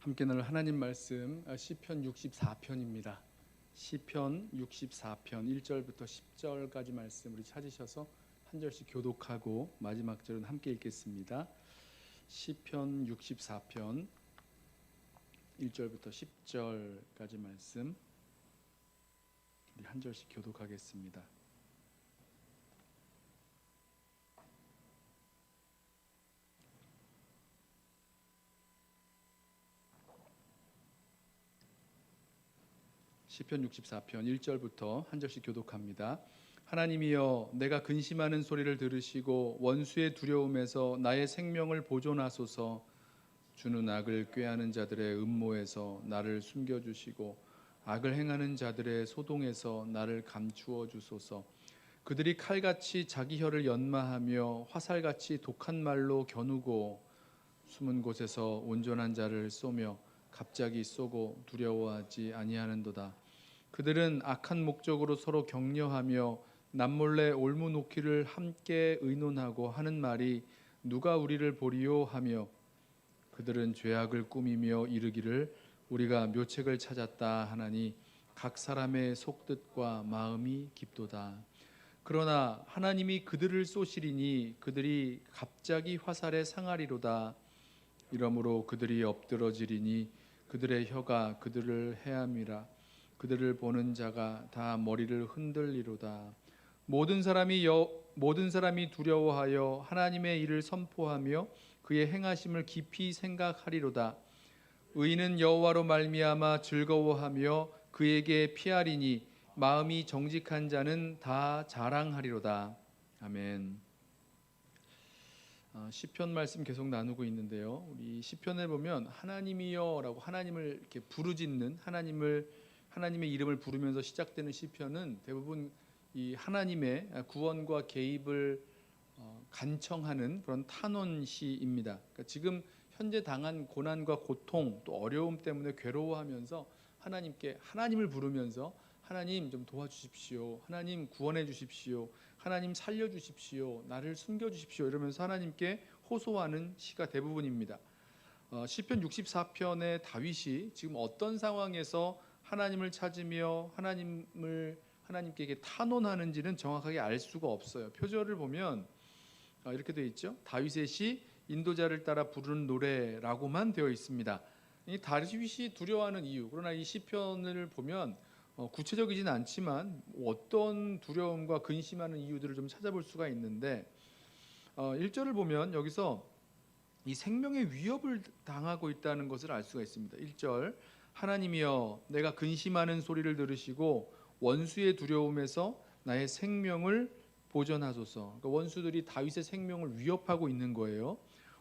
함께 나눌 하나님 말씀 시편 64편입니다. 시편 64편 1절부터 10절까지 말씀 우리 찾으셔서 한 절씩 교독하고 마지막 절은 함께 읽겠습니다. 시편 64편 1절부터 10절까지 말씀 우리 한 절씩 교독하겠습니다. 시편 64편 1절부터 한 절씩 교독합니다. 하나님이여, 내가 근심하는 소리를 들으시고 원수의 두려움에서 나의 생명을 보존하소서. 주는 악을 꾀하는 자들의 음모에서 나를 숨겨주시고 악을 행하는 자들의 소동에서 나를 감추어 주소서. 그들이 칼같이 자기 혀를 연마하며 화살같이 독한 말로 겨누고 숨은 곳에서 온전한 자를 쏘며 갑자기 쏘고 두려워하지 아니하는도다. 그들은 악한 목적으로 서로 격려하며 남몰래 올무놓기를 함께 의논하고 하는 말이 누가 우리를 보리요 하며 그들은 죄악을 꾸미며 이르기를 우리가 묘책을 찾았다 하나니 각 사람의 속뜻과 마음이 깊도다. 그러나 하나님이 그들을 쏘시리니 그들이 갑자기 화살에 상하리로다. 이러므로 그들이 엎드러지리니 그들의 혀가 그들을 해함이라. 그들을 보는 자가 다 머리를 흔들리로다. 모든 사람이 두려워하여 하나님의 일을 선포하며 그의 행하심을 깊이 생각하리로다. 의인은 여호와로 말미암아 즐거워하며 그에게 피하리니 마음이 정직한 자는 다 자랑하리로다. 아멘. 시편 말씀 계속 나누고 있는데요. 우리 시편에 보면 하나님이여라고 하나님을 이렇게 부르짖는 하나님의 이름을 부르면서 시작되는 시편은 대부분 이 하나님의 구원과 개입을 간청하는 그런 탄원시입니다. 그러니까 지금 현재 당한 고난과 고통 또 어려움 때문에 괴로워하면서 하나님을 부르면서 하나님 좀 도와주십시오. 하나님 구원해 주십시오. 하나님 살려주십시오. 나를 숨겨주십시오. 이러면서 하나님께 호소하는 시가 대부분입니다. 시편 64편의 다윗이 지금 어떤 상황에서 하나님을 찾으며 하나님께 탄원하는지는 정확하게 알 수가 없어요. 표절을 보면 이렇게 되어 있죠. 다윗의 시 인도자를 따라 부르는 노래라고만 되어 있습니다. 이 다윗이 두려워하는 이유, 그러나 이 시편을 보면 구체적이진 않지만 어떤 두려움과 근심하는 이유들을 좀 찾아볼 수가 있는데 1절을 보면 여기서 이 생명의 위협을 당하고 있다는 것을 알 수가 있습니다. 1절 하나님이여, 내가 근심하는 소리를 들으시고 원수의 두려움에서 나의 생명을 보전하소서. 그러니까 원수들이 다윗의 생명을 위협하고 있는 거예요.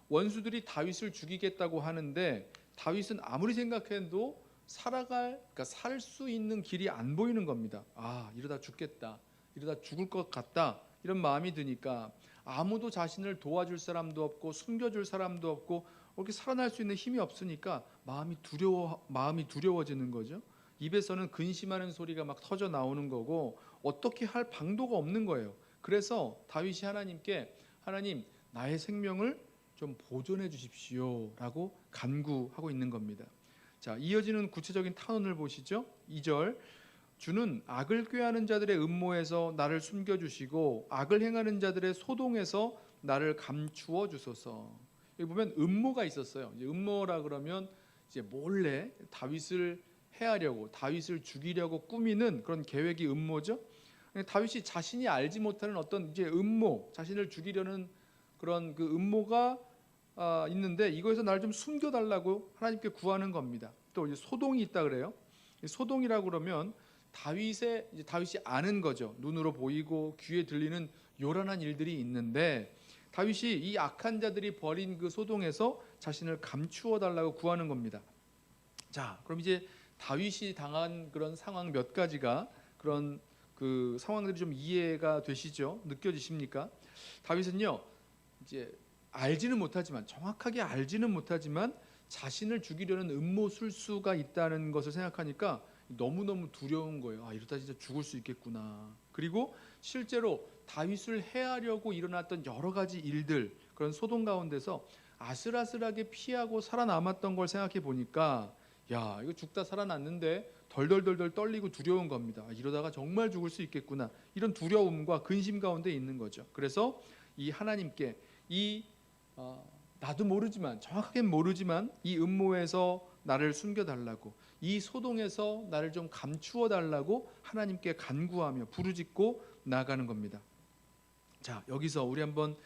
원수들이 다윗을 죽이겠다고 하는데 다윗은 아무리 생각해도 살 수 있는 길이 안 보이는 겁니다. 이러다 죽겠다, 이러다 죽을 것 같다, 이런 마음이 드니까 아무도 자신을 도와줄 사람도 없고 숨겨줄 사람도 없고 이렇게 살아날 수 있는 힘이 없으니까 마음이 두려워지는 거죠. 입에서는 근심하는 소리가 막 터져 나오는 거고 어떻게 할 방도가 없는 거예요. 그래서 다윗이 하나님께 하나님, 나의 생명을 좀 보존해 주십시오라고 간구하고 있는 겁니다. 자, 이어지는 구체적인 탄원을 보시죠. 2절 주는 악을 꾀하는 자들의 음모에서 나를 숨겨주시고 악을 행하는 자들의 소동에서 나를 감추어 주소서. 여기 보면 음모가 있었어요. 이제 음모라 그러면 이제 몰래 다윗을 해하려고, 다윗을 죽이려고 꾸미는 그런 계획이 음모죠. 다윗이 자신이 알지 못하는 어떤 이제 음모, 자신을 죽이려는 그런 그 음모가 있는데 이거에서 나를 좀 숨겨달라고 하나님께 구하는 겁니다. 또 이제 소동이 있다 그래요. 소동이라고 그러면 다윗이 아는 거죠. 눈으로 보이고 귀에 들리는 요란한 일들이 있는데 다윗이 이 악한 자들이 벌인 그 소동에서 자신을 감추어 달라고 구하는 겁니다. 자, 그럼 이제 다윗이 당한 그런 상황 몇 가지가 그런 그 상황들이 좀 이해가 되시죠? 느껴지십니까? 다윗은요, 이제 정확하게 알지는 못하지만 자신을 죽이려는 음모 술수가 있다는 것을 생각하니까 너무너무 두려운 거예요. 이러다 진짜 죽을 수 있겠구나. 그리고 실제로 다윗을 해하려고 일어났던 여러 가지 일들, 그런 소동 가운데서 아슬아슬하게 피하고 살아남았던 걸 생각해 보니까 야, 이거 죽다 살아났는데 덜덜덜덜 떨리고 두려운 겁니다. 이러다가 정말 죽을 수 있겠구나. 이런 두려움과 근심 가운데 있는 거죠. 그래서 이 하나님께 이 나도 모르지만, 정확하게 모르지만 이 음모에서 나를 숨겨달라고, 이 소동에서 나를 좀 감추어 달라고 하나님께 간구하며 부르짖고 나가는 겁니다. 자, 여기서 우리 한번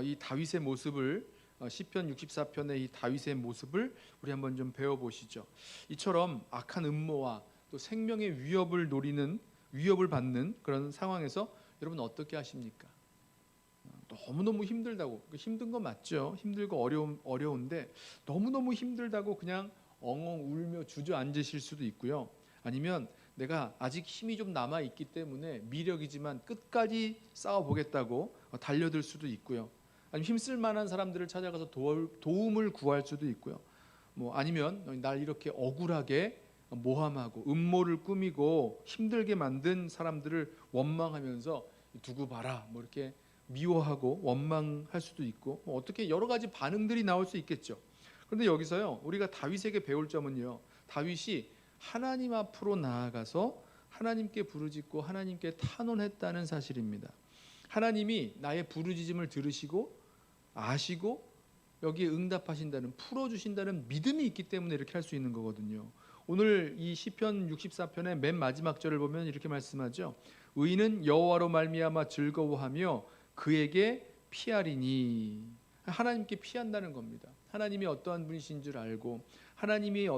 이 다윗의 모습을, 시편 64편의 이 다윗의 모습을 우리 한번 좀 배워보시죠. 이처럼 악한 음모와 또 생명의 위협을 받는 그런 상황에서 여러분 어떻게 하십니까? 너무너무 힘들다고, 힘든 거 맞죠? 힘들고 어려운데 너무너무 힘들다고 그냥 엉엉 울며 주저앉으실 수도 있고요. 아니면 내가 아직 힘이 좀 남아 있기 때문에 미력이지만 끝까지 싸워보겠다고 달려들 수도 있고요. 아니면 힘쓸 만한 사람들을 찾아가서 도움을 구할 수도 있고요. 아니면 날 이렇게 억울하게 모함하고 음모를 꾸미고 힘들게 만든 사람들을 원망하면서 두고 봐라, 이렇게 미워하고 원망할 수도 있고, 어떻게 여러 가지 반응들이 나올 수 있겠죠. 그런데 여기서요, 우리가 다윗에게 배울 점은요, 다윗이 하나님 앞으로 나아가서 하나님께 부르짖고 하나님께 탄원했다는 사실입니다. 하나님이 나의 부르짖음을 들으시고 아시고 여기에 응답하신다는, 풀어주신다는 믿음이 있기 때문에 이렇게 할 수 있는 거거든요. 오늘 이 시편 64편의 맨 마지막 절을 보면 이렇게 말씀하죠. 의인은 여호와로 말미암아 즐거워하며 그에게 피하리니. 하나님께 피한다는 겁니다. 하나님이 어떠한 분이신 줄 알고, 하나님이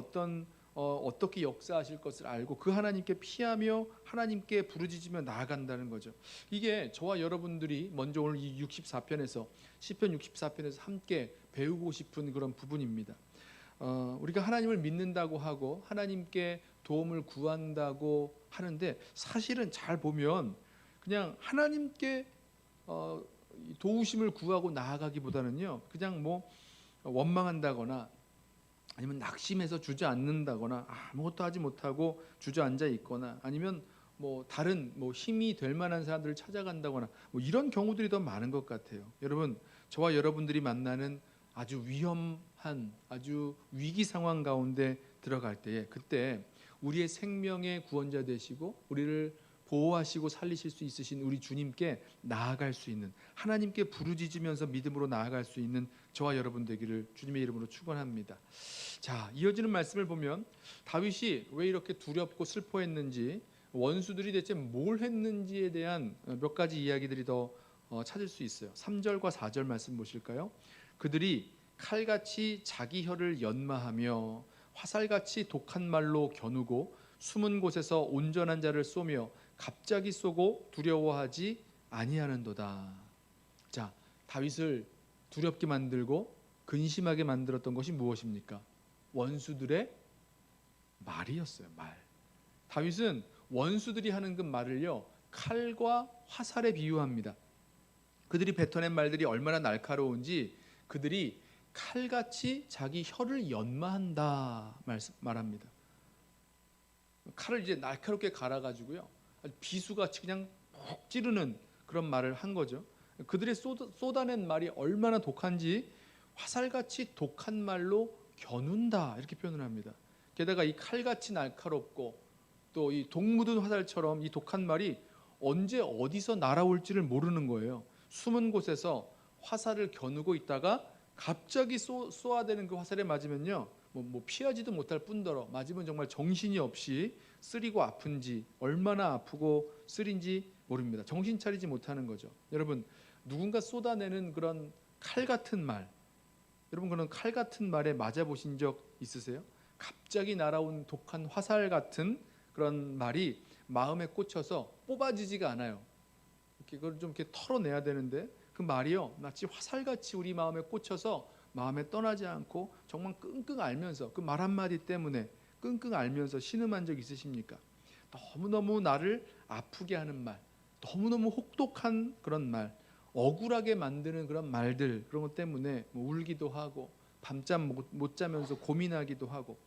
어떻게 역사하실 것을 알고 그 하나님께 피하며 하나님께 부르짖으며 나아간다는 거죠. 이게 저와 여러분들이 먼저 오늘 이 64편에서, 시편 64편에서 함께 배우고 싶은 그런 부분입니다. 우리가 하나님을 믿는다고 하고 하나님께 도움을 구한다고 하는데, 사실은 잘 보면 그냥 하나님께 도우심을 구하고 나아가기보다는요, 그냥 원망한다거나 아니면 낙심해서 주저앉는다거나 아무것도 하지 못하고 주저앉아 있거나, 아니면 다른 힘이 될 만한 사람들을 찾아간다거나, 이런 경우들이 더 많은 것 같아요. 여러분, 저와 여러분들이 만나는 아주 위험한, 아주 위기 상황 가운데 들어갈 때에, 그때 우리의 생명의 구원자 되시고 우리를 보호하시고 살리실 수 있으신 우리 주님께 나아갈 수 있는, 하나님께 부르짖으면서 믿음으로 나아갈 수 있는 저와 여러분 되기를 주님의 이름으로 축원합니다. 자, 이어지는 말씀을 보면 다윗이 왜 이렇게 두렵고 슬퍼했는지, 원수들이 대체 뭘 했는지에 대한 몇 가지 이야기들이 더 찾을 수 있어요. 3절과 4절 말씀 보실까요? 그들이 칼같이 자기 혀를 연마하며 화살같이 독한 말로 겨누고 숨은 곳에서 온전한 자를 쏘며 갑자기 쏘고 두려워하지 아니하는도다. 자, 다윗을 두렵게 만들고 근심하게 만들었던 것이 무엇입니까? 원수들의 말이었어요. 말. 다윗은 원수들이 하는 그 말을요, 칼과 화살에 비유합니다. 그들이 뱉어낸 말들이 얼마나 날카로운지, 그들이 칼같이 자기 혀를 연마한다 말합니다. 칼을 이제 날카롭게 갈아가지고요, 비수같이 그냥 푹 찌르는 그런 말을 한 거죠. 그들이 쏟아낸 말이 얼마나 독한지 화살같이 독한 말로 겨눈다, 이렇게 표현을 합니다. 게다가 이 칼같이 날카롭고 또 이 독 묻은 화살처럼 이 독한 말이 언제 어디서 날아올지를 모르는 거예요. 숨은 곳에서 화살을 겨누고 있다가 갑자기 쏘아대는 그 화살에 맞으면요, 피하지도 못할 뿐더러 맞으면 정말 정신이 없이 쓰리고 아픈지, 얼마나 아프고 쓰린지 모릅니다. 정신 차리지 못하는 거죠. 여러분, 누군가 쏟아내는 그런 칼 같은 말, 여러분 그런 칼 같은 말에 맞아보신 적 있으세요? 갑자기 날아온 독한 화살 같은 그런 말이 마음에 꽂혀서 뽑아지지가 않아요. 그걸 좀 이렇게 털어내야 되는데 그 말이요, 마치 화살같이 우리 마음에 꽂혀서 마음에 떠나지 않고 정말 끙끙 앓면서, 그 말 한마디 때문에 끙끙 앓면서 신음한 적 있으십니까? 너무너무 나를 아프게 하는 말, 너무너무 혹독한 그런 말, 억울하게 만드는 그런 말들, 그런 것 때문에 울기도 하고 밤잠 못 자면서 고민하기도 하고,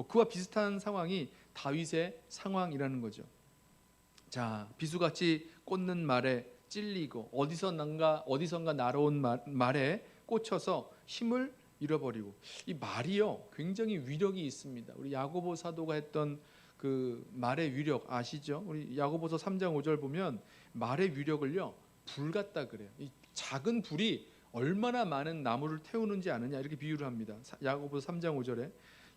그와 비슷한 상황이 다윗의 상황이라는 거죠. 자, 비수같이 꽂는 말에 찔리고 어디선가 날아온 말에 꽂혀서 힘을 잃어버리고. 이 말이요 굉장히 위력이 있습니다. 우리 야고보 사도가 했던 그 말의 위력 아시죠? 우리 야고보서 3장 5절 보면 말의 위력을요 불 같다 그래요. 이 작은 불이 얼마나 많은 나무를 태우는지 아느냐 이렇게 비유를 합니다. 야고보서 3장 5절에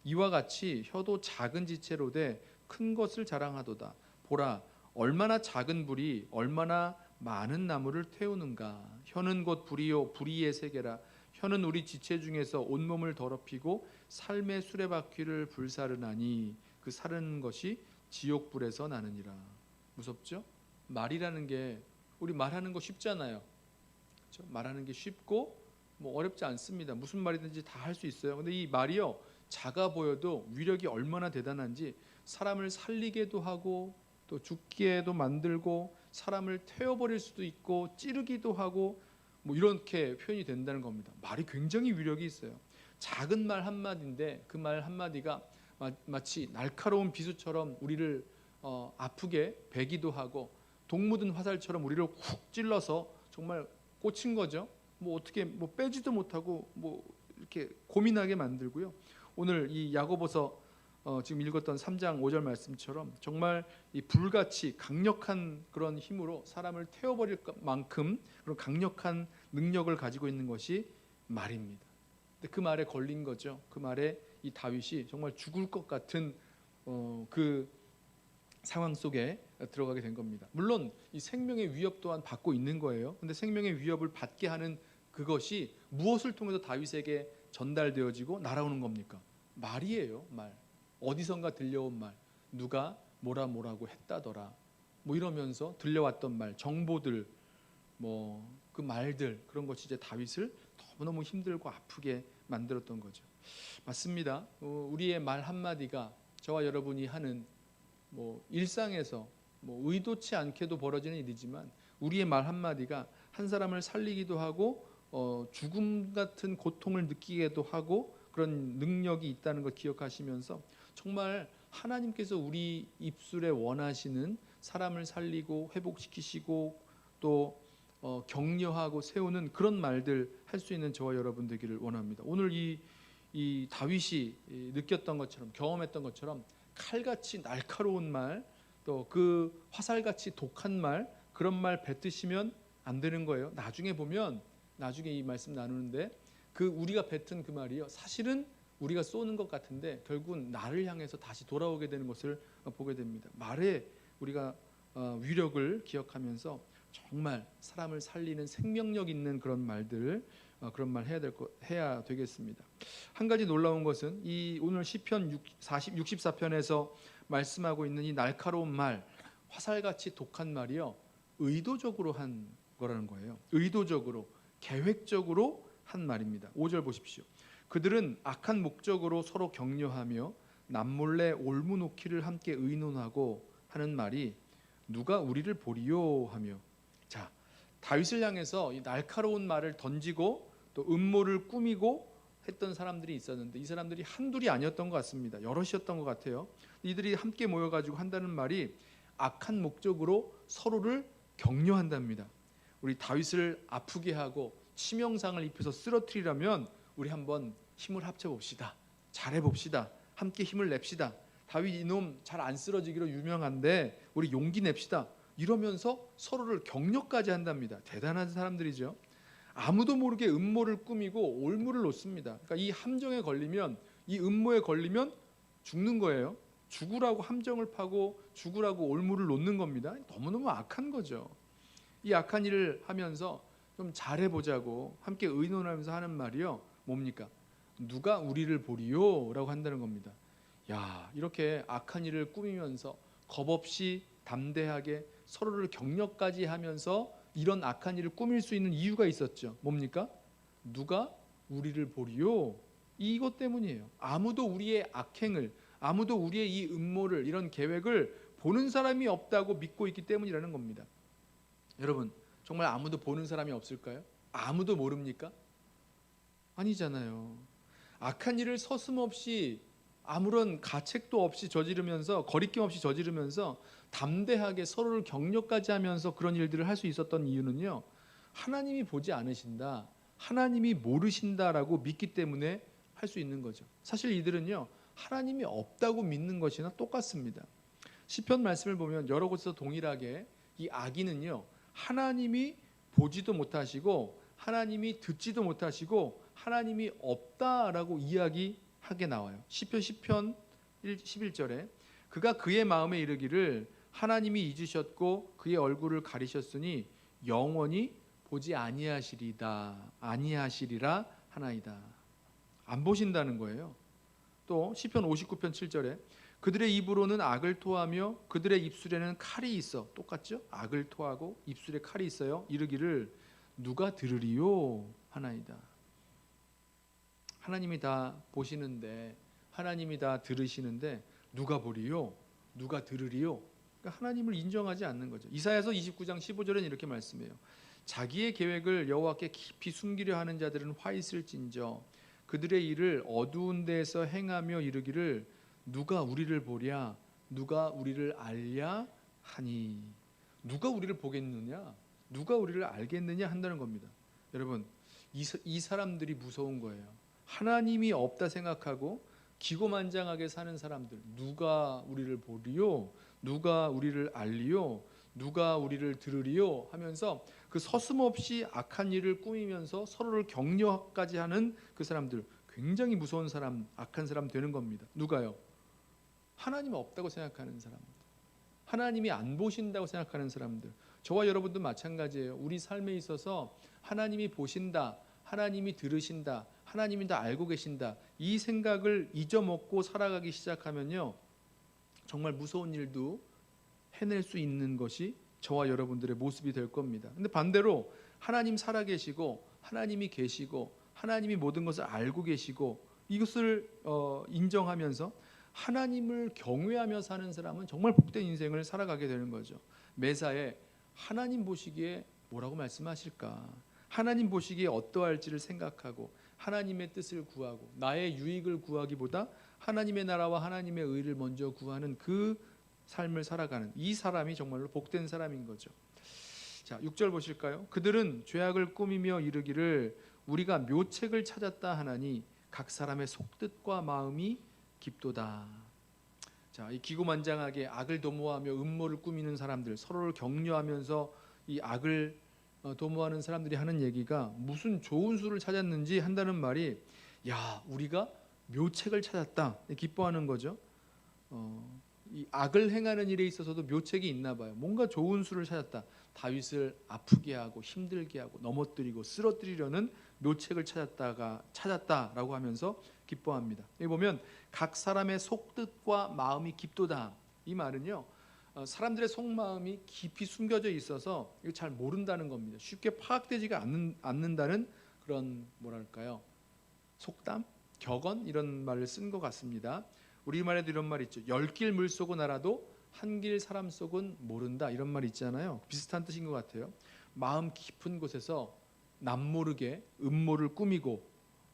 이와 같이 혀도 작은 지체로 돼 큰 것을 자랑하도다. 보라 얼마나 작은 불이 얼마나 많은 나무를 태우는가. 혀는 곧 불이요 불의의 세계라. 혀는 우리 지체 중에서 온몸을 더럽히고 삶의 수레바퀴를 불사르나니 그 사르는 것이 지옥불에서 나느니라. 무섭죠? 말이라는 게 우리 말하는 거 쉽잖아요. 그렇죠? 말하는 게 쉽고 뭐 어렵지 않습니다. 무슨 말이든지 다 할 수 있어요. 근데 이 말이요 작아 보여도 위력이 얼마나 대단한지 사람을 살리게도 하고 또 죽게도 만들고 사람을 태워버릴 수도 있고 찌르기도 하고 뭐 이렇게 표현이 된다는 겁니다. 말이 굉장히 위력이 있어요. 작은 말 한마디인데 그 말 한마디가 마치 날카로운 비수처럼 우리를 아프게 베기도 하고 독 묻은 화살처럼 우리를 훅 찔러서 정말 꽂힌 거죠. 뭐 어떻게 뭐 빼지도 못하고 뭐 이렇게 고민하게 만들고요. 오늘 이 야고보서 지금 읽었던 3장 5절 말씀처럼 정말 이 불같이 강력한 그런 힘으로 사람을 태워버릴 만큼 그런 강력한 능력을 가지고 있는 것이 말입니다. 근데 그 말에 걸린 거죠. 그 말에 이 다윗이 정말 죽을 것 같은 그 상황 속에 들어가게 된 겁니다. 물론 이 생명의 위협 또한 받고 있는 거예요. 근데 생명의 위협을 받게 하는 그것이 무엇을 통해서 다윗에게 전달되어지고 날아오는 겁니까? 말이에요. 말. 어디선가 들려온 말. 누가 뭐라고 했다더라. 뭐 이러면서 들려왔던 말, 정보들, 뭐 그 말들 그런 것이 이제 다윗을 너무너무 힘들고 아프게 만들었던 거죠. 맞습니다. 우리의 말 한마디가 저와 여러분이 하는 뭐 일상에서 뭐 의도치 않게도 벌어지는 일이지만 우리의 말 한마디가 한 사람을 살리기도 하고 죽음 같은 고통을 느끼게도 하고 그런 능력이 있다는 걸 기억하시면서 정말 하나님께서 우리 입술에 원하시는 사람을 살리고 회복시키시고 또 격려하고 세우는 그런 말들 할 수 있는 저와 여러분 되기를 원합니다. 오늘 이 다윗이 느꼈던 것처럼 경험했던 것처럼 칼같이 날카로운 말, 또 그 화살같이 독한 말, 그런 말 뱉으시면 안 되는 거예요. 나중에 보면 나중에 이 말씀 나누는데 그 우리가 뱉은 그 말이요 사실은 우리가 쏘는 것 같은데 결국은 나를 향해서 다시 돌아오게 되는 것을 보게 됩니다. 말에 우리가 위력을 기억하면서 정말 사람을 살리는 생명력 있는 그런 말들 그런 말 해야 되겠습니다. 한 가지 놀라운 것은 이 오늘 시편 64편에서 말씀하고 있는 이 날카로운 말, 화살같이 독한 말이요 의도적으로 한 거라는 거예요. 의도적으로, 계획적으로 한 말입니다. 5절 보십시오. 그들은 악한 목적으로 서로 격려하며 남몰래 올무놓기를 함께 의논하고 하는 말이 누가 우리를 보리요 하며. 자, 다윗을 향해서 이 날카로운 말을 던지고 또 음모를 꾸미고 했던 사람들이 있었는데 이 사람들이 한둘이 아니었던 것 같습니다. 여럿이었던 것 같아요. 이들이 함께 모여가지고 한다는 말이 악한 목적으로 서로를 격려한답니다. 우리 다윗을 아프게 하고 치명상을 입혀서 쓰러뜨리려면 우리 한번 힘을 합쳐봅시다. 잘해봅시다. 함께 힘을 냅시다. 다윗 이놈 잘 안 쓰러지기로 유명한데 우리 용기 냅시다. 이러면서 서로를 격려까지 한답니다. 대단한 사람들이죠. 아무도 모르게 음모를 꾸미고 올무를 놓습니다. 그러니까 이 함정에 걸리면, 이 음모에 걸리면 죽는 거예요. 죽으라고 함정을 파고 죽으라고 올무를 놓는 겁니다. 너무너무 악한 거죠. 이 악한 일을 하면서 좀 잘해보자고 함께 의논하면서 하는 말이요 뭡니까? 누가 우리를 보리요? 라고 한다는 겁니다. 야, 이렇게 악한 일을 꾸미면서 겁없이 담대하게 서로를 격려까지 하면서 이런 악한 일을 꾸밀 수 있는 이유가 있었죠. 뭡니까? 누가 우리를 보리요? 이것 때문이에요. 아무도 우리의 악행을, 아무도 우리의 이 음모를, 이런 계획을 보는 사람이 없다고 믿고 있기 때문이라는 겁니다. 여러분, 정말 아무도 보는 사람이 없을까요? 아무도 모릅니까? 아니잖아요. 악한 일을 서슴없이 아무런 가책도 없이 저지르면서 거리낌 없이 저지르면서 담대하게 서로를 격려까지 하면서 그런 일들을 할 수 있었던 이유는요, 하나님이 보지 않으신다, 하나님이 모르신다라고 믿기 때문에 할 수 있는 거죠. 사실 이들은요, 하나님이 없다고 믿는 것이나 똑같습니다. 시편 말씀을 보면 여러 곳에서 동일하게 이 악인은요, 하나님이 보지도 못하시고 하나님이 듣지도 못하시고 하나님이 없다라고 이야기하게 나와요. 시편 11절에 그가 그의 마음에 이르기를 하나님이 잊으셨고 그의 얼굴을 가리셨으니 영원히 보지 아니하시리라 하나이다. 안 보신다는 거예요. 또 시편 59편 7절에 그들의 입으로는 악을 토하며 그들의 입술에는 칼이 있어. 똑같죠? 악을 토하고 입술에 칼이 있어요. 이르기를 누가 들으리요 하나이다. 하나님이 다 보시는데, 하나님이 다 들으시는데 누가 보리요? 누가 들으리요? 그러니까 하나님을 인정하지 않는 거죠. 이사야서 29장 15절은 이렇게 말씀해요. 자기의 계획을 여호와께 깊이 숨기려 하는 자들은 화 있을진저 그들의 일을 어두운 데에서 행하며 이르기를 누가 우리를 보랴 누가 우리를 알랴 하니. 누가 우리를 보겠느냐, 누가 우리를 알겠느냐 한다는 겁니다. 여러분, 이 사람들이 무서운 거예요. 하나님이 없다 생각하고 기고만장하게 사는 사람들, 누가 우리를 보리요, 누가 우리를 알리요, 누가 우리를 들으리요 하면서 그 서슴없이 악한 일을 꾸미면서 서로를 격려까지 하는 그 사람들, 굉장히 무서운 사람, 악한 사람 되는 겁니다. 누가요? 하나님 없다고 생각하는 사람들, 하나님이 안 보신다고 생각하는 사람들. 저와 여러분도 마찬가지예요. 우리 삶에 있어서 하나님이 보신다, 하나님이 들으신다, 하나님이 다 알고 계신다, 이 생각을 잊어먹고 살아가기 시작하면요, 정말 무서운 일도 해낼 수 있는 것이 저와 여러분들의 모습이 될 겁니다. 근데 반대로 하나님 살아계시고 하나님이 계시고 하나님이 모든 것을 알고 계시고 이것을 인정하면서 하나님을 경외하며 사는 사람은 정말 복된 인생을 살아가게 되는 거죠. 매사에 하나님 보시기에 뭐라고 말씀하실까, 하나님 보시기에 어떠할지를 생각하고 하나님의 뜻을 구하고 나의 유익을 구하기보다 하나님의 나라와 하나님의 의를 먼저 구하는 그 삶을 살아가는 이 사람이 정말로 복된 사람인 거죠. 자, 6절 보실까요? 그들은 죄악을 꾸미며 이르기를 우리가 묘책을 찾았다 하나니 각 사람의 속뜻과 마음이 깊도다. 자, 이 기고만장하게 악을 도모하며 음모를 꾸미는 사람들, 서로를 격려하면서 이 악을 도모하는 사람들이 하는 얘기가 무슨 좋은 수를 찾았는지 한다는 말이, 야, 우리가 묘책을 찾았다, 기뻐하는 거죠. 이 악을 행하는 일에 있어서도 묘책이 있나 봐요. 뭔가 좋은 수를 찾았다. 다윗을 아프게 하고 힘들게 하고 넘어뜨리고 쓰러뜨리려는 묘책을 찾았다라고 하면서 기뻐합니다. 여기 보면 각 사람의 속뜻과 마음이 깊도다. 이 말은요, 사람들의 속마음이 깊이 숨겨져 있어서 이거 잘 모른다는 겁니다. 쉽게 파악되지가 않는다는 그런 뭐랄까요, 속담, 격언 이런 말을 쓴 것 같습니다. 우리말에도 이런 말 있죠. 10길 물속은 알아도 한 길 사람 속은 모른다, 이런 말 있잖아요. 비슷한 뜻인 것 같아요. 마음 깊은 곳에서 남모르게 음모를 꾸미고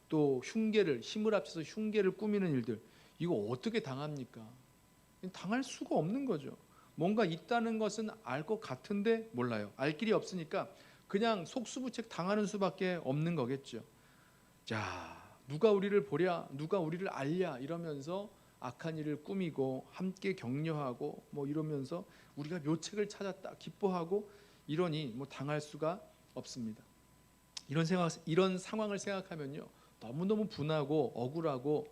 또 힘을 합쳐서 흉계를 꾸미는 일들, 이거 어떻게 당합니까? 당할 수가 없는 거죠. 뭔가 있다는 것은 알 것 같은데 몰라요. 알 길이 없으니까 그냥 속수무책 당하는 수밖에 없는 거겠죠. 자, 누가 우리를 보랴, 누가 우리를 알랴 이러면서 악한 일을 꾸미고 함께 격려하고 뭐 이러면서 우리가 묘책을 찾았다 기뻐하고 이러니 뭐 당할 수가 없습니다. 이런 상황을 생각하면요, 너무너무 분하고 억울하고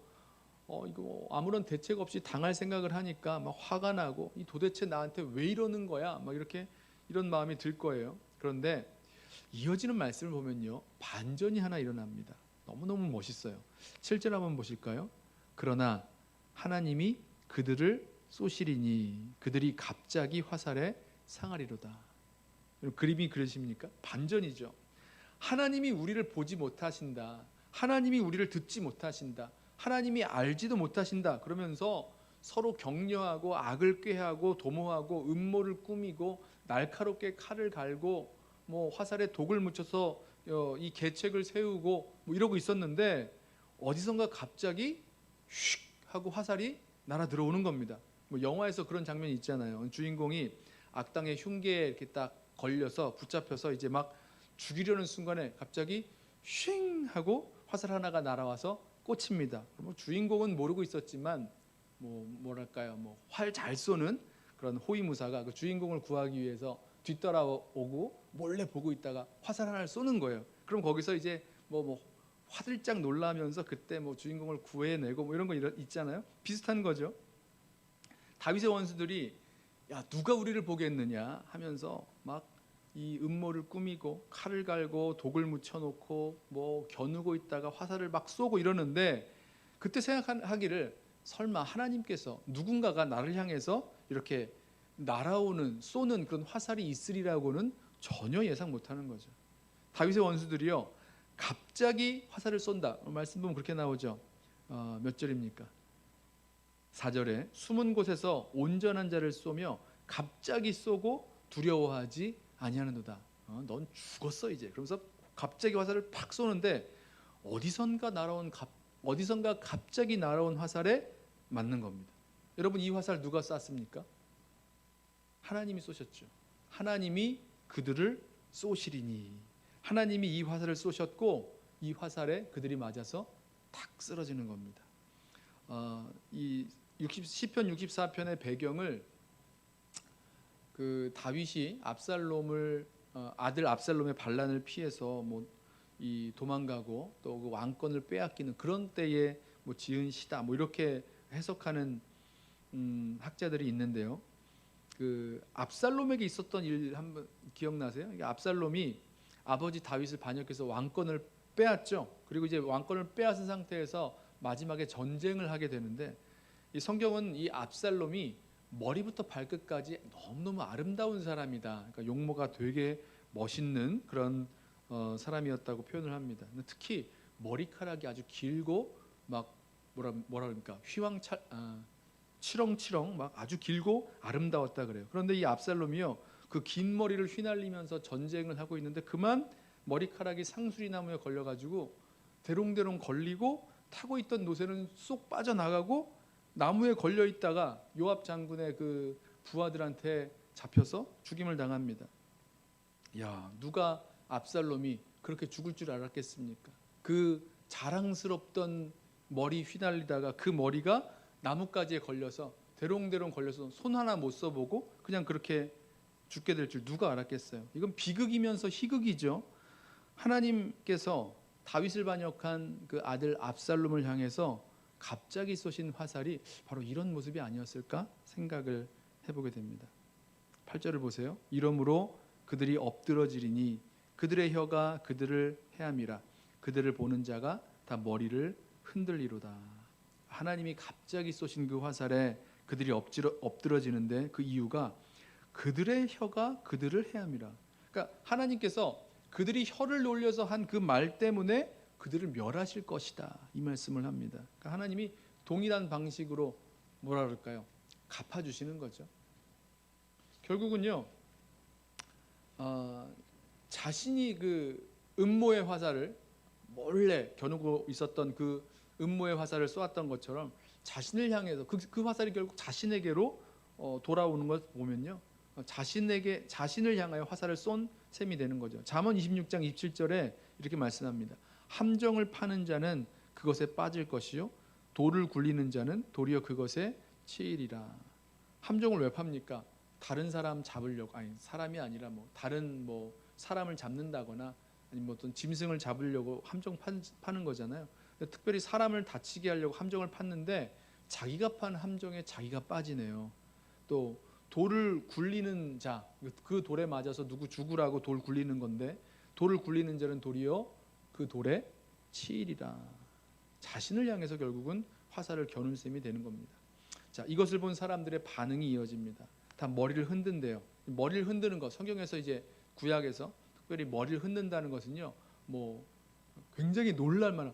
이거 아무런 대책 없이 당할 생각을 하니까 막 화가 나고, 이 도대체 나한테 왜 이러는 거야, 막 이렇게 이런 마음이 들 거예요. 그런데 이어지는 말씀을 보면요, 반전이 하나 일어납니다. 너무너무 멋있어요. 7절 한번 보실까요? 그러나 하나님이 그들을 쏘시리니 그들이 갑자기 화살에 상하리로다. 그림이 그러십니까? 반전이죠. 하나님이 우리를 보지 못하신다, 하나님이 우리를 듣지 못하신다, 하나님이 알지도 못하신다 그러면서 서로 격려하고 악을 꾀하고 도모하고 음모를 꾸미고 날카롭게 칼을 갈고 뭐 화살에 독을 묻혀서 이 계책을 세우고 뭐 이러고 있었는데 어디선가 갑자기 슉 하고 화살이 날아 들어오는 겁니다. 뭐 영화에서 그런 장면이 있잖아요. 주인공이 악당의 흉계에 이렇게 딱 걸려서 붙잡혀서 이제 막 죽이려는 순간에 갑자기 쉥 하고 화살 하나가 날아와서 꽂힙니다. 뭐 주인공은 모르고 있었지만 뭐랄까요, 활 잘 쏘는 그런 호위무사가 그 주인공을 구하기 위해서 뒤따라오고 몰래 보고 있다가 화살 하나를 쏘는 거예요. 그럼 거기서 이제 화들짝 놀라면서 그때 주인공을 구해내고 이런 거 있잖아요. 비슷한 거죠. 다윗의 원수들이 야 누가 우리를 보겠느냐 하면서 막 이 음모를 꾸미고 칼을 갈고 독을 묻혀놓고 겨누고 있다가 화살을 막 쏘고 이러는데 그때 생각하기를 설마 하나님께서 누군가가 나를 향해서 이렇게 날아오는 쏘는 그런 화살이 있으리라고는 전혀 예상 못하는 거죠. 다윗의 원수들이요 갑자기 화살을 쏜다. 말씀 보면 그렇게 나오죠. 몇 절입니까? 4절에 숨은 곳에서 온전한 자를 쏘며 갑자기 쏘고 두려워하지 아니하는도다. 넌 죽었어 이제. 그러면서 갑자기 화살을 팍 쏘는데 어디선가 갑자기 날아온 화살에 맞는 겁니다. 여러분 이 화살 누가 쐈습니까? 하나님이 쏘셨죠. 하나님이 그들을 쏘시리니. 하나님이 이 화살을 쏘셨고 이 화살에 그들이 맞아서 탁 쓰러지는 겁니다. 이 시편 64편의 배경을 그 다윗이 압살롬을 아들 압살롬의 반란을 피해서 이 도망가고 또 그 왕권을 빼앗기는 그런 때에 지은 시다 이렇게 해석하는 학자들이 있는데요. 그 압살롬에게 있었던 일 한번 기억나세요? 압살롬이 아버지 다윗을 반역해서 왕권을 빼앗죠. 그리고 이제 왕권을 빼앗은 상태에서 마지막에 전쟁을 하게 되는데 이 성경은 이 압살롬이 머리부터 발끝까지 너무너무 아름다운 사람이다. 그러니까 용모가 되게 멋있는 그런 사람이었다고 표현을 합니다. 특히 머리카락이 아주 길고 막 뭐라 그러니까 치렁치렁 막 아주 길고 아름다웠다 그래요. 그런데 이 압살롬이요 그 긴 머리를 휘날리면서 전쟁을 하고 있는데 그만 머리카락이 상수리나무에 걸려가지고 대롱대롱 걸리고 타고 있던 노새는 쏙 빠져나가고 나무에 걸려 있다가 요압 장군의 그 부하들한테 잡혀서 죽임을 당합니다. 야, 누가 압살롬이 그렇게 죽을 줄 알았겠습니까? 그 자랑스럽던 머리 휘날리다가 그 머리가 나뭇가지에 걸려서 대롱대롱 걸려서 손 하나 못 써보고 그냥 그렇게 죽게 될 줄 누가 알았겠어요? 이건 비극이면서 희극이죠. 하나님께서 다윗을 반역한 그 아들 압살롬을 향해서 갑자기 쏘신 화살이 바로 이런 모습이 아니었을까 생각을 해보게 됩니다. 8절을 보세요. 이러므로 그들이 엎드러지리니 그들의 혀가 그들을 해함이라 그들을 보는 자가 다 머리를 흔들리로다. 하나님이 갑자기 쏘신 그 화살에 그들이 엎드러지는데 그 이유가 그들의 혀가 그들을 해함이라. 그러니까 하나님께서 그들이 혀를 놀려서 한 그 말 때문에 그들을 멸하실 것이다 이 말씀을 합니다. 그러니까 하나님이 동일한 방식으로 뭐라 그럴까요? 갚아주시는 거죠. 결국은요 자신이 그 음모의 화살을 몰래 겨누고 있었던 그 음모의 화살을 쏘았던 것처럼 자신을 향해서 그 화살이 결국 자신에게로 돌아오는 걸 보면요 자신을 향하여 화살을 쏜 셈이 되는 거죠. 잠언 26장 27절에 이렇게 말씀합니다. 함정을 파는 자는 그것에 빠질 것이요 돌을 굴리는 자는 도리어 그것에 치이리라. 함정을 왜 팝니까? 다른 사람 잡으려고, 아니 사람이 아니라 다른 사람을 잡는다거나 아니면 어떤 짐승을 잡으려고 함정 파는 거잖아요. 특별히 사람을 다치게 하려고 함정을 팠는데 자기가 판 함정에 자기가 빠지네요. 또 돌을 굴리는 자, 그 돌에 맞아서 누구 죽으라고 돌 굴리는 건데 돌을 굴리는 자는 도리어 그 돌에 치이리라. 자신을 향해서 결국은 화살을 겨눈 셈이 되는 겁니다. 자, 이것을 본 사람들의 반응이 이어집니다. 다 머리를 흔든대요. 머리를 흔드는 것, 성경에서 이제 구약에서 특별히 머리를 흔든다는 것은요, 굉장히 놀랄 만한,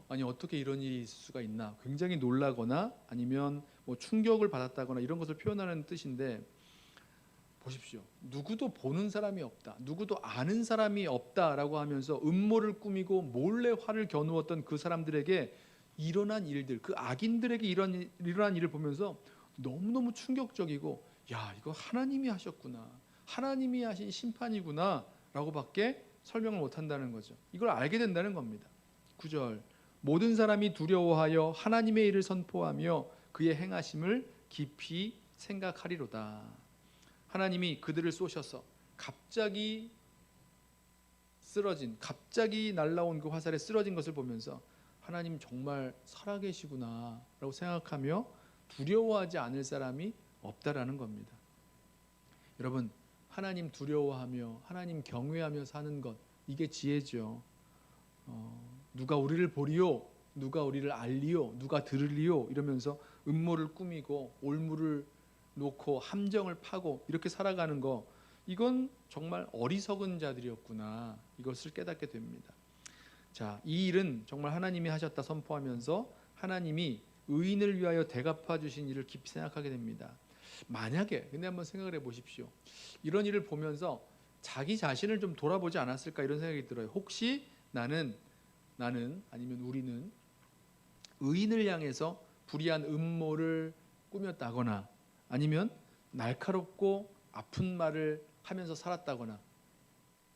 아니 어떻게 이런 일이 있을 수가 있나, 굉장히 놀라거나 아니면 충격을 받았다거나 이런 것을 표현하는 뜻인데, 보십시오. 누구도 보는 사람이 없다, 누구도 아는 사람이 없다라고 하면서 음모를 꾸미고 몰래 화를 겨누었던 그 사람들에게 일어난 일들, 그 악인들에게 일어난 일을 보면서 너무너무 충격적이고, 야, 이거 하나님이 하셨구나, 하나님이 하신 심판이구나 라고 밖에 설명을 못한다는 거죠. 이걸 알게 된다는 겁니다. 9절 모든 사람이 두려워하여 하나님의 일을 선포하며 그의 행하심을 깊이 생각하리로다. 하나님이 그들을 쏘셔서 갑자기 날라온 그 화살에 쓰러진 것을 보면서 하나님 정말 살아계시구나 라고 생각하며 두려워하지 않을 사람이 없다라는 겁니다. 여러분, 하나님 두려워하며 하나님 경외하며 사는 것, 이게 지혜죠. 누가 우리를 보리요, 누가 우리를 알리요, 누가 들으리요 이러면서 음모를 꾸미고 올무를 놓고 함정을 파고 이렇게 살아가는 거, 이건 정말 어리석은 자들이었구나, 이것을 깨닫게 됩니다. 자, 이 일은 정말 하나님이 하셨다 선포하면서 하나님이 의인을 위하여 대갚아 주신 일을 깊이 생각하게 됩니다. 만약에, 근데 한번 생각을 해보십시오. 이런 일을 보면서 자기 자신을 좀 돌아보지 않았을까 이런 생각이 들어요. 혹시 나는 아니면 우리는 의인을 향해서 불의한 음모를 꾸몄다거나 아니면 날카롭고 아픈 말을 하면서 살았다거나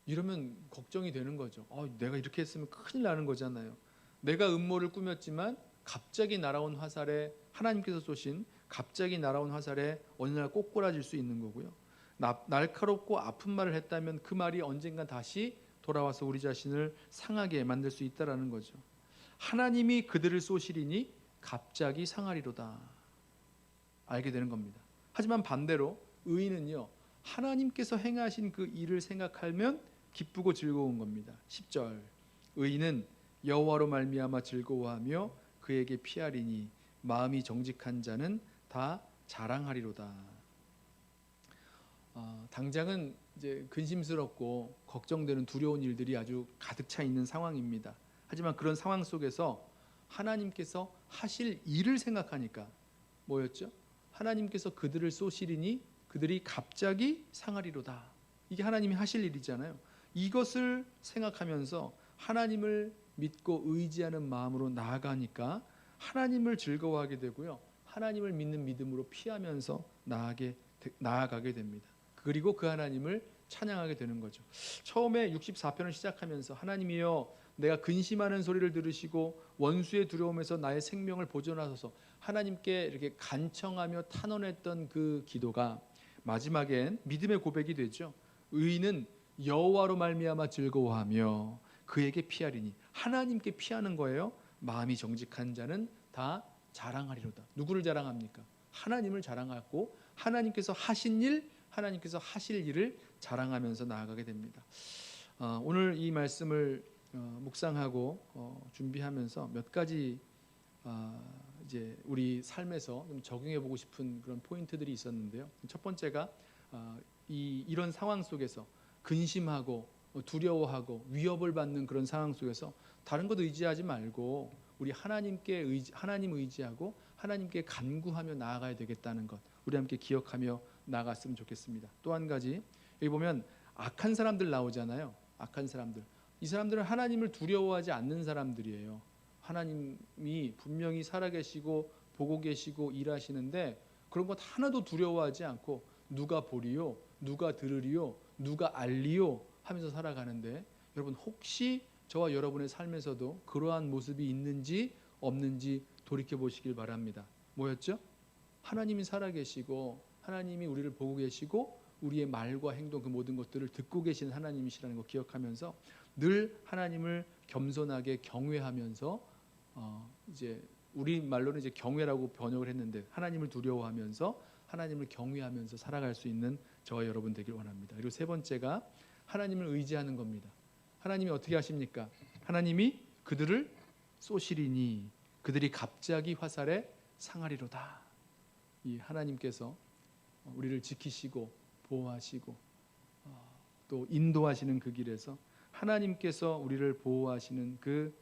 이러면 걱정이 되는 거죠. 내가 이렇게 했으면 큰일 나는 거잖아요. 내가 음모를 꾸몄지만 갑자기 날아온 화살에, 하나님께서 쏘신 갑자기 날아온 화살에 어느 날 꼬꾸라질 수 있는 거고요. 날카롭고 아픈 말을 했다면 그 말이 언젠가 다시 돌아와서 우리 자신을 상하게 만들 수 있다라는 거죠. 하나님이 그들을 쏘시리니 갑자기 상하리로다, 알게 되는 겁니다. 하지만 반대로 의인은요, 하나님께서 행하신 그 일을 생각하면 기쁘고 즐거운 겁니다. 10절 의인은 여호와로 말미암아 즐거워하며 그에게 피하리니 마음이 정직한 자는 다 자랑하리로다. 당장은 이제 근심스럽고 걱정되는 두려운 일들이 아주 가득 차 있는 상황입니다. 하지만 그런 상황 속에서 하나님께서 하실 일을 생각하니까 뭐였죠? 하나님께서 그들을 쏘시리니 그들이 갑자기 상하리로다. 이게 하나님이 하실 일이잖아요. 이것을 생각하면서 하나님을 믿고 의지하는 마음으로 나아가니까 하나님을 즐거워하게 되고요, 하나님을 믿는 믿음으로 피하면서 나아가게 됩니다. 그리고 그 하나님을 찬양하게 되는 거죠. 처음에 64편을 시작하면서 하나님이여 내가 근심하는 소리를 들으시고 원수의 두려움에서 나의 생명을 보존하소서, 하나님께 이렇게 간청하며 탄원했던 그 기도가 마지막엔 믿음의 고백이 되죠. 의인은 여호와로 말미암아 즐거워하며 그에게 피하리니, 하나님께 피하는 거예요. 마음이 정직한 자는 다 자랑하리로다. 누구를 자랑합니까? 하나님을 자랑하고 하나님께서 하신 일, 하나님께서 하실 일을 자랑하면서 나아가게 됩니다. 오늘 이 말씀을 묵상하고 준비하면서 몇 가지 이제 우리 삶에서 좀 적용해 보고 싶은 그런 포인트들이 있었는데요. 첫 번째가 이런 상황 속에서 근심하고 두려워하고 위협을 받는 그런 상황 속에서 다른 것 의지하지 말고 우리 하나님 의지하고 하나님께 간구하며 나아가야 되겠다는 것, 우리 함께 기억하며 나아갔으면 좋겠습니다. 또 한 가지, 여기 보면 악한 사람들 나오잖아요. 악한 사람들, 이 사람들은 하나님을 두려워하지 않는 사람들이에요. 하나님이 분명히 살아계시고 보고 계시고 일하시는데 그런 것 하나도 두려워하지 않고 누가 보리요, 누가 들으리요, 누가 알리요 하면서 살아가는데, 여러분 혹시 저와 여러분의 삶에서도 그러한 모습이 있는지 없는지 돌이켜 보시길 바랍니다. 뭐였죠? 하나님이 살아계시고 하나님이 우리를 보고 계시고 우리의 말과 행동, 그 모든 것들을 듣고 계신 하나님이시라는 거 기억하면서 늘 하나님을 겸손하게 경외하면서 이제 우리 말로는 이제 경외라고 번역을 했는데 하나님을 두려워하면서 하나님을 경외하면서 살아갈 수 있는 저와 여러분 되길 원합니다. 그리고 세 번째가 하나님을 의지하는 겁니다. 하나님이 어떻게 하십니까? 하나님이 그들을 쏘시리니 그들이 갑자기 화살에 상하리로다. 이 하나님께서 우리를 지키시고 보호하시고 또 인도하시는 그 길에서 하나님께서 우리를 보호하시는 그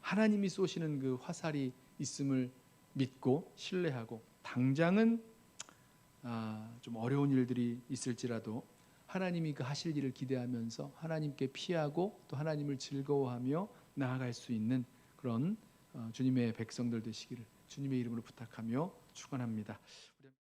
하나님이 쏘시는 그 화살이 있음을 믿고 신뢰하고, 당장은 좀 어려운 일들이 있을지라도 하나님이 그 하실 일을 기대하면서 하나님께 피하고 또 하나님을 즐거워하며 나아갈 수 있는 그런 주님의 백성들 되시기를 주님의 이름으로 부탁하며 축원합니다.